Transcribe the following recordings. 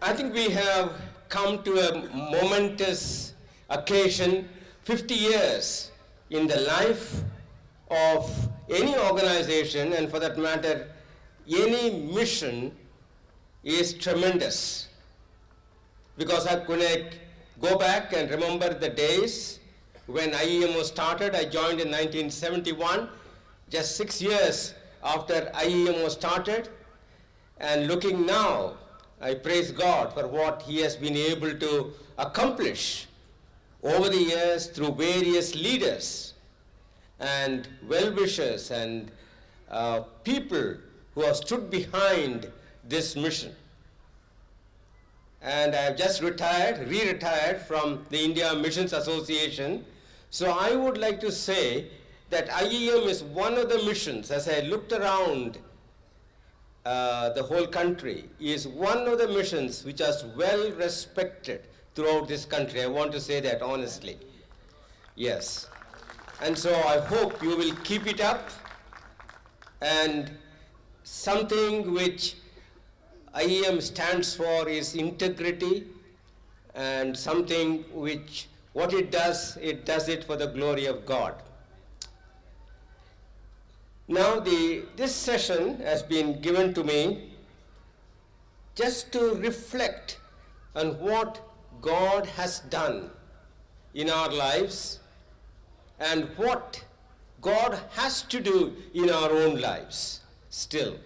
I think we have come to a momentous occasion, 50 years in the life of any organization, and for that matter, any mission is tremendous. Because when I go back and remember the days when IEM was started, I joined in 1971, just 6 years after IEM was started, and looking now, I praise God for what He has been able to accomplish over the years through various leaders and well-wishers and people who have stood behind this mission. And I have just re-retired from the India Missions Association. So I would like to say that IEM is one of the missions, as I looked around the whole country, is one of the missions which is well respected throughout this country. I want to say that honestly. Yes. And so I hope you will keep it up, and something which IEM stands for is integrity, and something which what it does it for the glory of God. Now this session has been given to me just to reflect on what God has done in our lives and what God has to do in our own lives still.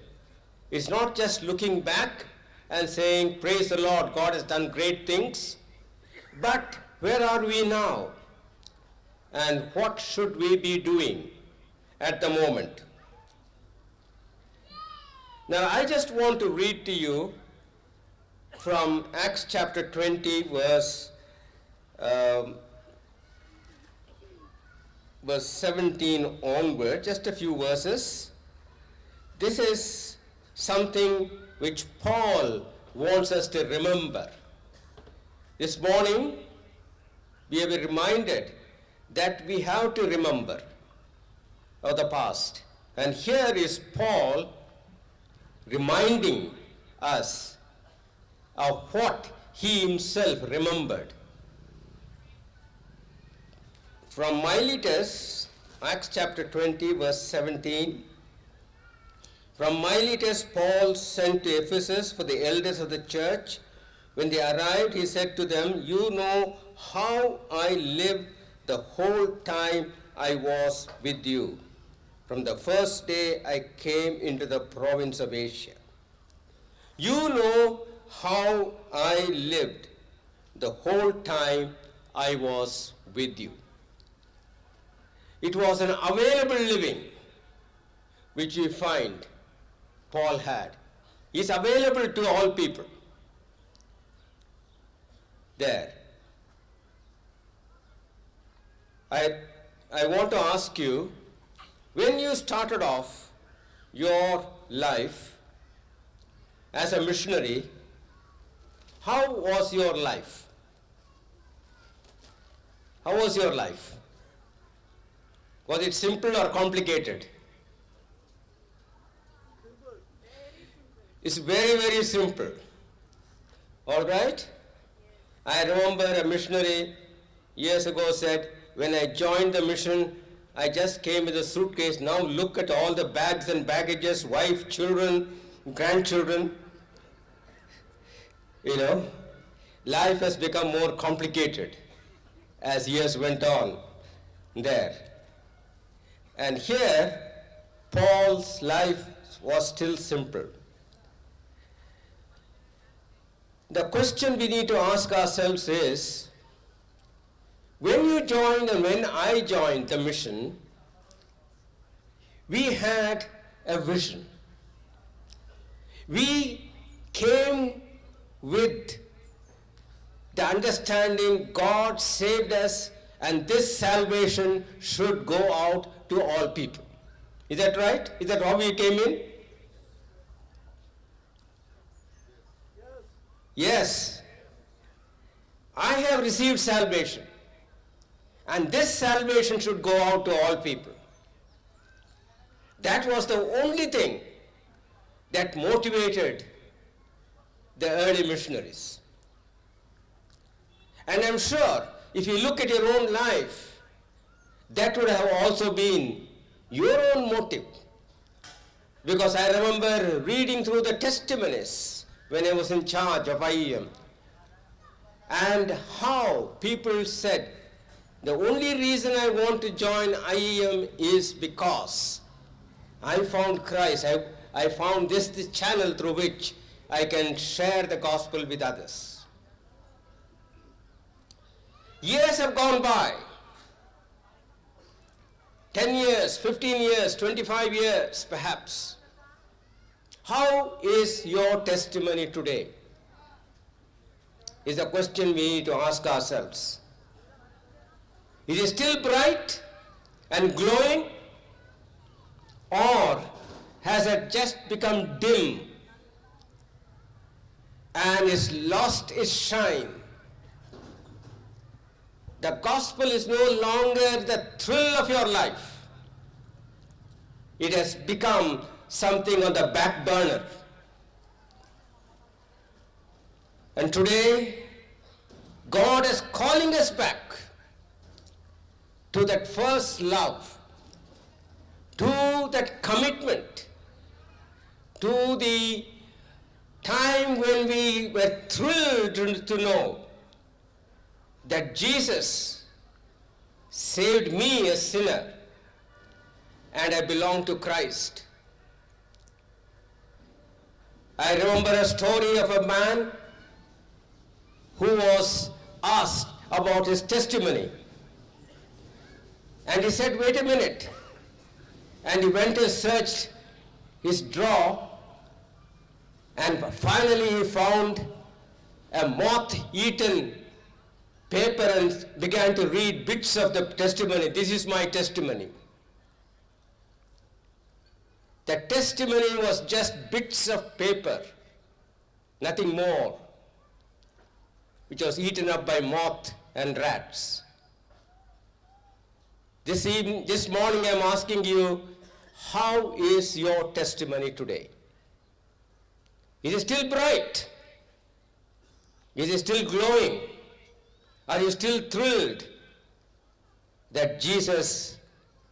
It's not just looking back and saying, praise the Lord, God has done great things, but where are we now? And what should we be doing at the moment? Now, I just want to read to you from Acts chapter 20, verse 17 onward, just a few verses. This is something which Paul wants us to remember. This morning, we have been reminded that we have to remember of the past. And here is Paul reminding us of what he himself remembered. From Miletus, Acts chapter 20, verse 17. From Miletus, Paul sent to Ephesus for the elders of the church. When they arrived, he said to them, you know how I lived the whole time I was with you, from the first day I came into the province of Asia. You know how I lived the whole time I was with you. It was an available living which we find Paul had. It's available to all people there. I want to ask you, when you started off your life as a missionary, how was your life? How was your life? Was it simple or complicated? It's very, very simple. All right? I remember a missionary years ago said, when I joined the mission, I just came with a suitcase. Now look at all the bags and baggages, wife, children, grandchildren. You know, life has become more complicated as years went on there. And here, Paul's life was still simple. The question we need to ask ourselves is, when you joined and when I joined the mission, we had a vision. We came with the understanding God saved us and this salvation should go out to all people. Is that right? Is that how we came in? Yes. I have received salvation. And this salvation should go out to all people. That was the only thing that motivated the early missionaries. And I'm sure if you look at your own life, that would have also been your own motive. Because I remember reading through the testimonies when I was in charge of IEM, and how people said, the only reason I want to join IEM is because I found Christ. I found this channel through which I can share the gospel with others. Years have gone by. 10 years, 15 years, 25 years perhaps. How is your testimony today? Is a question we need to ask ourselves. Is it still bright and glowing, or has it just become dim and is lost its shine? The gospel is no longer the thrill of your life. It has become something on the back burner. And today, God is calling us back to that first love, to that commitment, to the time when we were thrilled to know that Jesus saved me, a sinner, and I belong to Christ. I remember a story of a man who was asked about his testimony. And he said, wait a minute. And he went and searched his drawer, and finally he found a moth-eaten paper and began to read bits of the testimony. This is my testimony. The testimony was just bits of paper, nothing more, which was eaten up by moth and rats. This morning I'm asking you, how is your testimony today? Is it still bright? Is it still glowing? Are you still thrilled that Jesus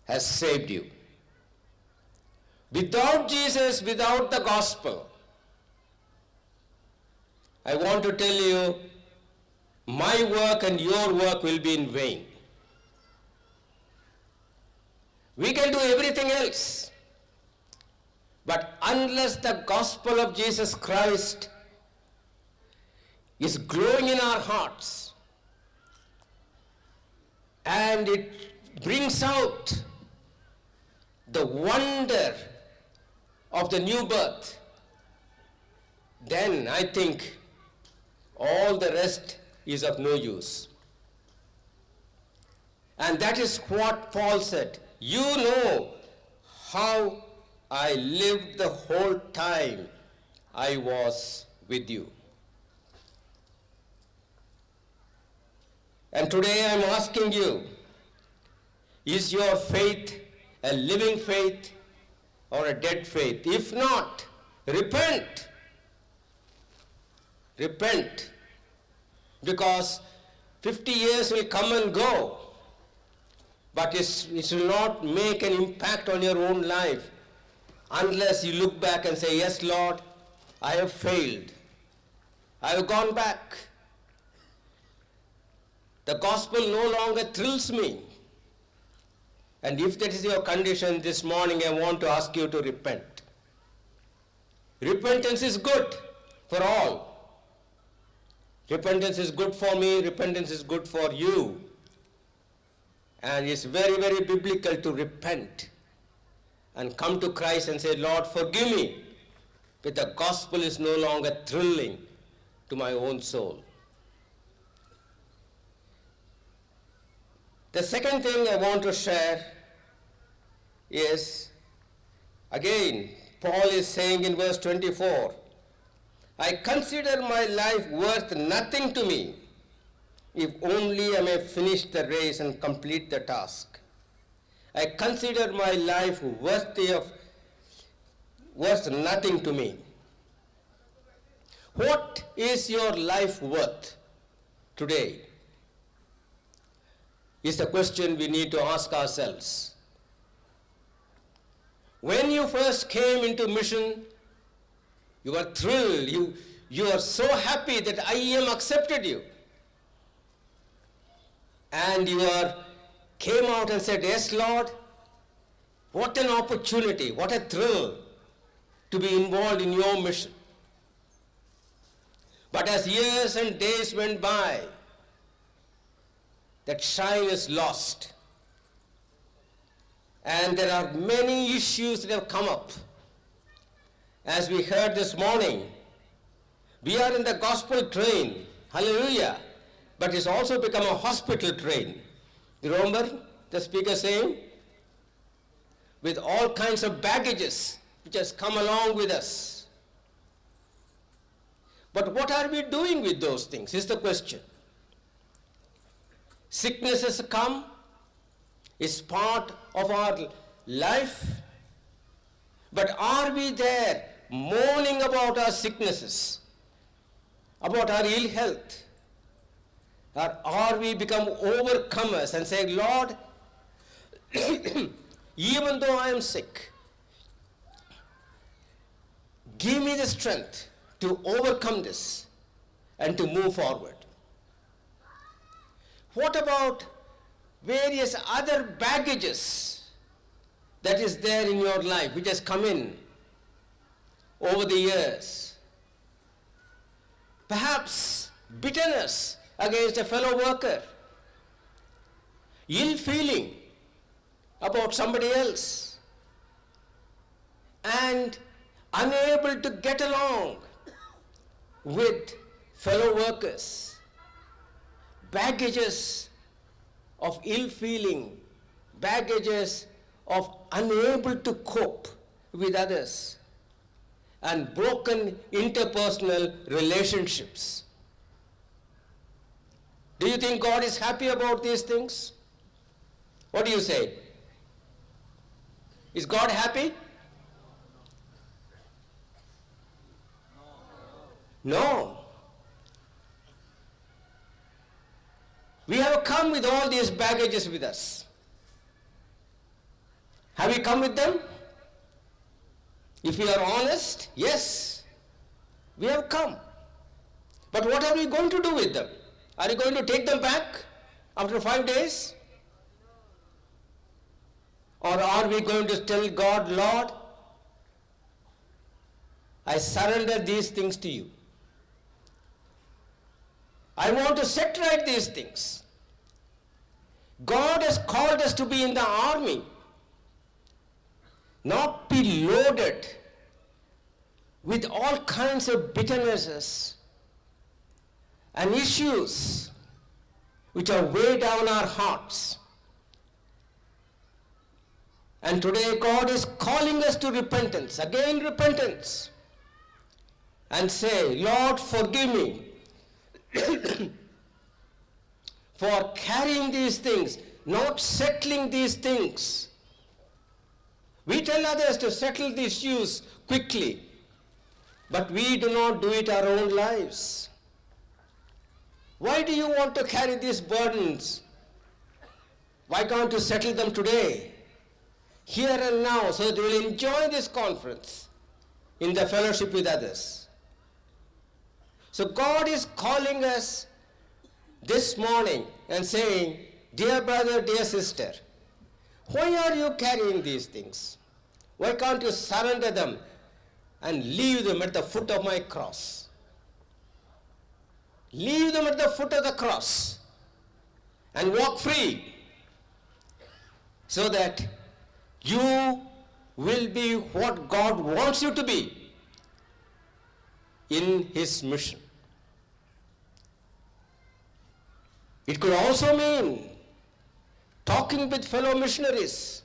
has saved you? Without Jesus, without the gospel, I want to tell you, my work and your work will be in vain. We can do everything else, but unless the gospel of Jesus Christ is glowing in our hearts and it brings out the wonder of the new birth, then I think all the rest is of no use. And that is what Paul said. You know how I lived the whole time I was with you. And today I'm asking you, is your faith a living faith or a dead faith? If not, repent. Repent. Because 50 years will come and go, but it will not make an impact on your own life unless you look back and say, yes, Lord, I have failed. I have gone back. The gospel no longer thrills me. And if that is your condition this morning, I want to ask you to repent. Repentance is good for all. Repentance is good for me. Repentance is good for you. And it's very, very biblical to repent and come to Christ and say, Lord, forgive me. But the gospel is no longer thrilling to my own soul. The second thing I want to share is, again, Paul is saying in verse 24, I consider my life worth nothing to me, if only I may finish the race and complete the task. I consider my life worth nothing to me. What is your life worth today? Is the question we need to ask ourselves. When you first came into mission, you were thrilled, you are so happy that IEM accepted you. And came out and said, yes, Lord, what an opportunity, what a thrill to be involved in your mission. But as years and days went by, that shine is lost. And there are many issues that have come up. As we heard this morning, we are in the gospel train, hallelujah, but it's also become a hospital train. You remember the speaker saying? With all kinds of baggages which has come along with us. But what are we doing with those things is the question. Sicknesses come, it's part of our life, but are we there mourning about our sicknesses, about our ill health? Or are we become overcomers and say, Lord, even though I am sick, give me the strength to overcome this and to move forward. What about various other baggages that is there in your life which has come in over the years? Perhaps bitterness against a fellow worker, ill feeling about somebody else, and unable to get along with fellow workers, baggages of ill feeling, baggages of unable to cope with others, and broken interpersonal relationships. Do you think God is happy about these things? What do you say? Is God happy? No. We have come with all these baggages with us. Have we come with them? If we are honest, yes, we have come. But what are we going to do with them? Are you going to take them back after 5 days? Or are we going to tell God, Lord, I surrender these things to you. I want to set right these things. God has called us to be in the army, not be loaded with all kinds of bitternesses and issues which are weighed down our hearts. And today God is calling us to repentance, again repentance, and say, Lord, forgive me for carrying these things, not settling these things. We tell others to settle the issues quickly, but we do not do it our own lives. Why do you want to carry these burdens? Why can't you settle them today, here and now, so that you will enjoy this conference in the fellowship with others? So God is calling us this morning and saying, dear brother, dear sister, why are you carrying these things? Why can't you surrender them and leave them at the foot of my cross? Leave them at the foot of the cross and walk free, so that you will be what God wants you to be in His mission. It could also mean talking with fellow missionaries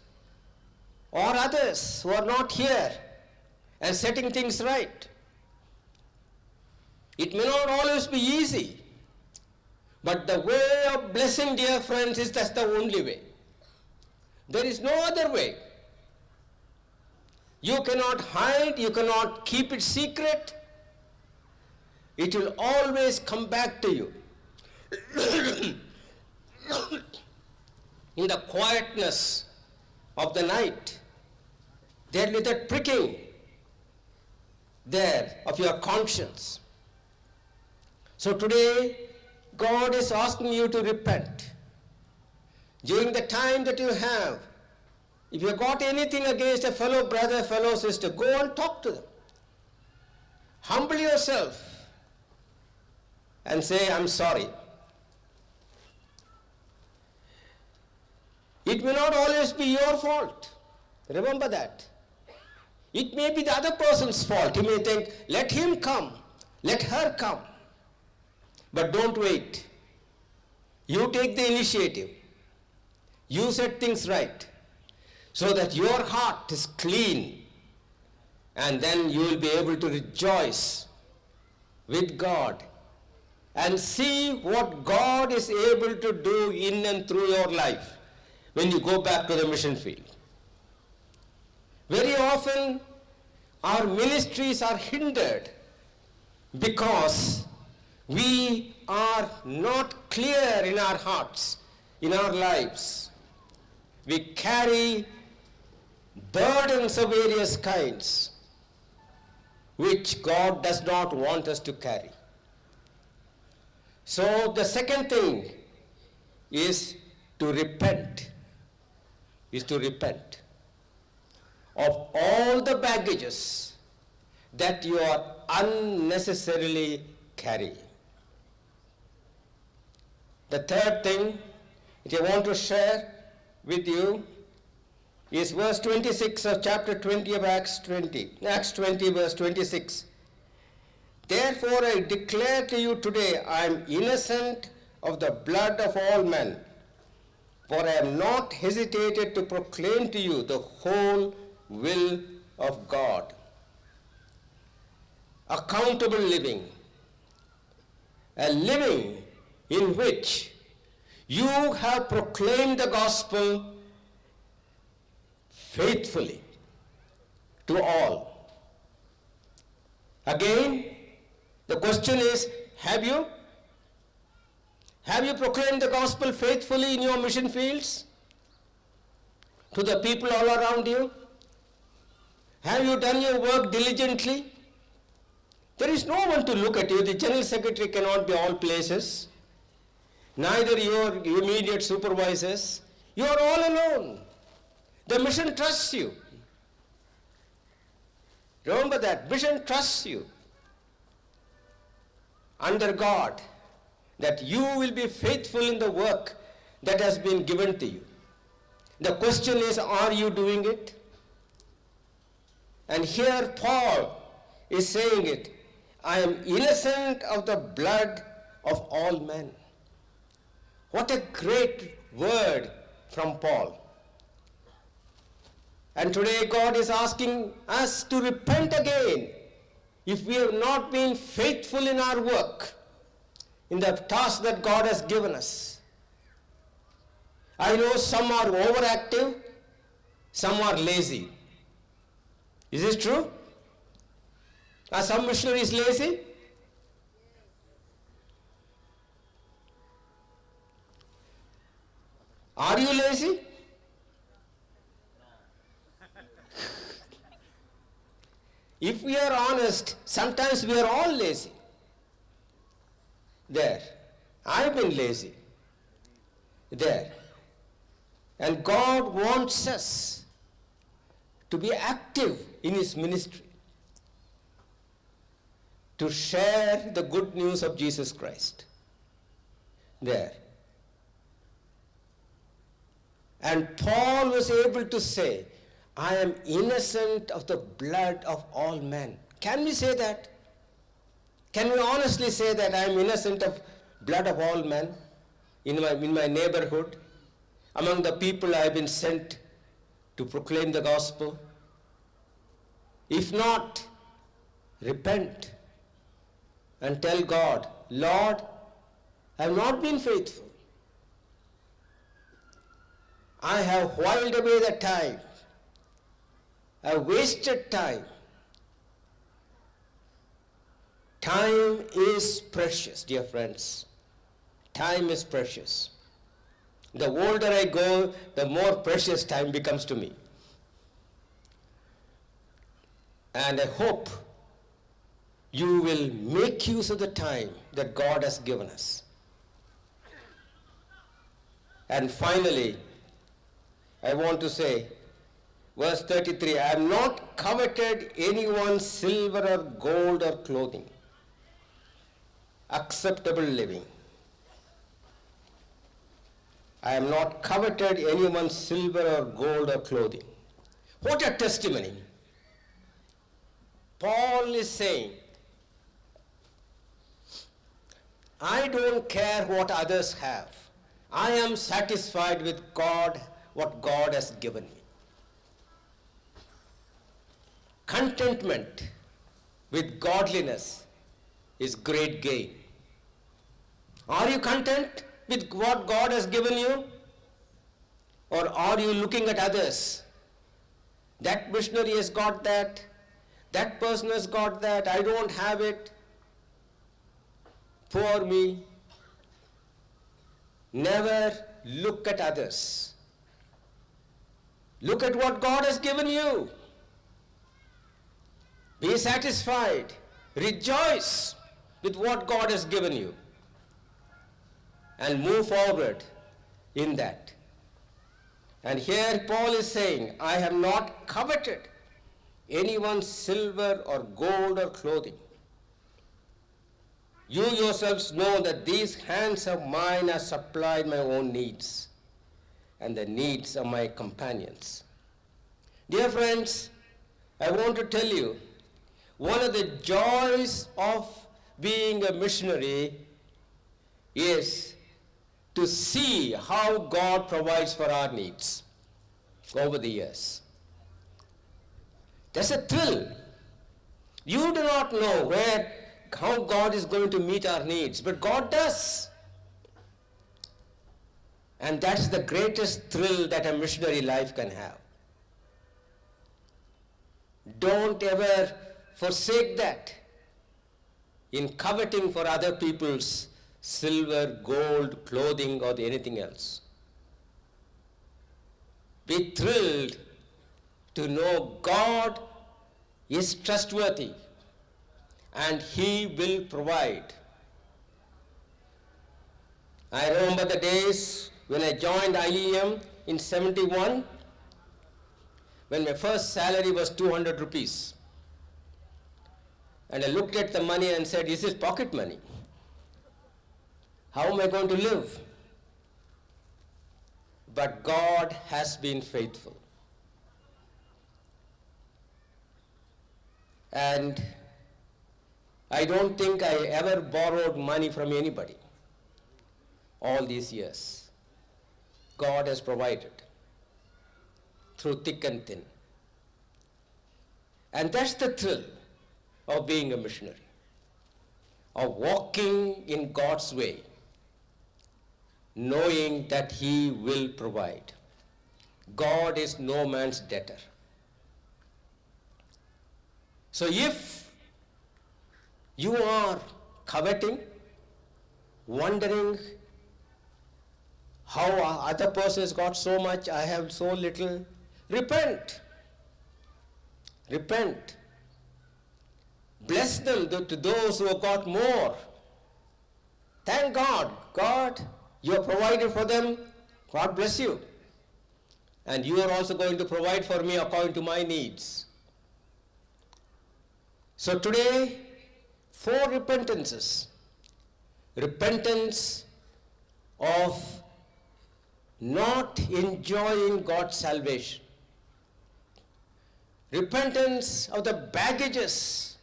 or others who are not here and setting things right. It may not always be easy, but the way of blessing, dear friends, is that's the only way. There is no other way. You cannot hide, you cannot keep it secret. it will always come back to you. In the quietness of the night, there will be that pricking there of your conscience. So today, God is asking you to repent. During the time that you have, if you have got anything against a fellow brother, fellow sister, go and talk to them. Humble yourself and say, I'm sorry. It may not always be your fault. Remember that. It may be the other person's fault. He may think, let him come, let her come. But don't wait. You take the initiative. You set things right so that your heart is clean, and then you will be able to rejoice with God and see what God is able to do in and through your life when you go back to the mission field. Very often our ministries are hindered because we are not clear in our hearts, in our lives. We carry burdens of various kinds which God does not want us to carry. So the second thing is to repent, of all the baggages that you are unnecessarily carrying. The third thing that I want to share with you is verse 26 of chapter 20 of Acts 20. Acts 20 verse 26. Therefore I declare to you today, I am innocent of the blood of all men, for I have not hesitated to proclaim to you the whole will of God. Accountable living, a living in which you have proclaimed the gospel faithfully to all. Again, the question is, have you? Have you proclaimed the gospel faithfully in your mission fields? To the people all around you? Have you done your work diligently? There is no one to look at you. The general secretary cannot be all places. Neither your immediate supervisors. You are all alone. The mission trusts you. Remember that. Mission trusts you. Under God, that you will be faithful in the work that has been given to you. The question is, are you doing it? And here Paul is saying it, I am innocent of the blood of all men. What a great word from Paul. And today God is asking us to repent again if we have not been faithful in our work, in the task that God has given us. I know some are overactive, some are lazy. Is it true? Are some missionaries lazy? Are you lazy? If we are honest, sometimes we are all lazy. There. I've been lazy. There. And God wants us to be active in His ministry, to share the good news of Jesus Christ. There. And Paul was able to say, I am innocent of the blood of all men. Can we say that? Can we honestly say that I am innocent of blood of all men in my neighborhood, among the people I have been sent to proclaim the gospel? If not, repent and tell God, Lord, I have not been faithful. I have whiled away the time. I have wasted time. Time is precious, dear friends. Time is precious. The older I go, the more precious time becomes to me. And I hope you will make use of the time that God has given us. And finally, I want to say, verse 33, I have not coveted anyone's silver or gold or clothing. Acceptable living. I have not coveted anyone's silver or gold or clothing. What a testimony. Paul is saying, I don't care what others have. I am satisfied with God, what God has given me. Contentment with godliness is great gain. Are you content with what God has given you? Or are you looking at others? That missionary has got that. That person has got that. I don't have it. Poor me. Never look at others. Look at what God has given you. Be satisfied. Rejoice with what God has given you. And move forward in that. And here Paul is saying, I have not coveted anyone's silver or gold or clothing. You yourselves know that these hands of mine have supplied my own needs and the needs of my companions. Dear friends, I want to tell you, one of the joys of being a missionary is to see how God provides for our needs over the years. That's a thrill. You do not know how God is going to meet our needs, but God does. And that's the greatest thrill that a missionary life can have. Don't ever forsake that in coveting for other people's silver, gold, clothing, or anything else. Be thrilled to know God is trustworthy and He will provide. I remember the days when I joined IEM in 71, when my first salary was 200 rupees. And I looked at the money and said, this is pocket money. How am I going to live? But God has been faithful. And I don't think I ever borrowed money from anybody all these years. God has provided through thick and thin. And that's the thrill of being a missionary, of walking in God's way, knowing that He will provide. God is no man's debtor. So if you are coveting, wondering how other person has got so much, I have so little, repent. Repent. Bless them to those who have got more. Thank God. God, you have provided for them. God bless you. And you are also going to provide for me according to my needs. So today, 4 repentances. Repentance of not enjoying God's salvation. Repentance of the baggages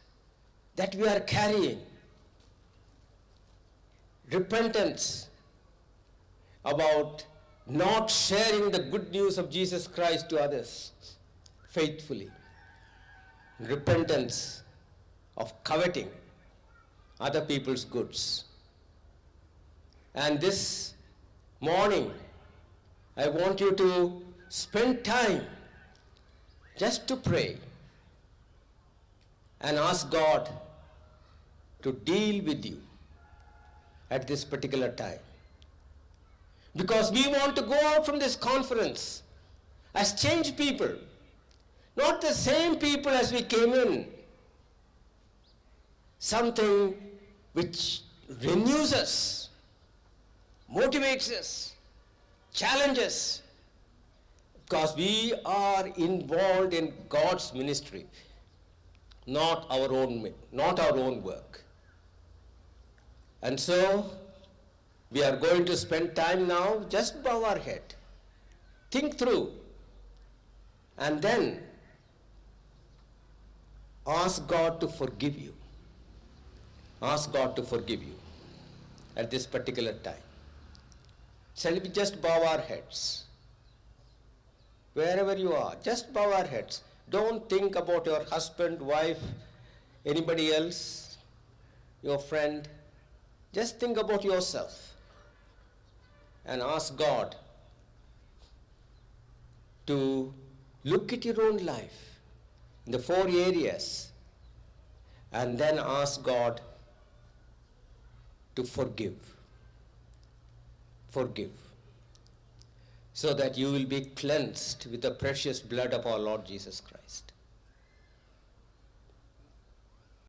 that we are carrying. Repentance about not sharing the good news of Jesus Christ to others faithfully. Repentance of coveting other people's goods. And this morning, I want you to spend time just to pray and ask God to deal with you at this particular time. Because we want to go out from this conference as changed people, not the same people as we came in. Something which renews us, motivates us, challenges, because we are involved in God's ministry, not our own work. And so, we are going to spend time now, just bow our head, think through, and then ask God to forgive you. Ask God to forgive you at this particular time. Shall we just bow our heads? Wherever you are, just bow our heads. Don't think about your husband, wife, anybody else, your friend. Just think about yourself and ask God to look at your own life in the 4 areas and then ask God to forgive, so that you will be cleansed with the precious blood of our Lord Jesus Christ.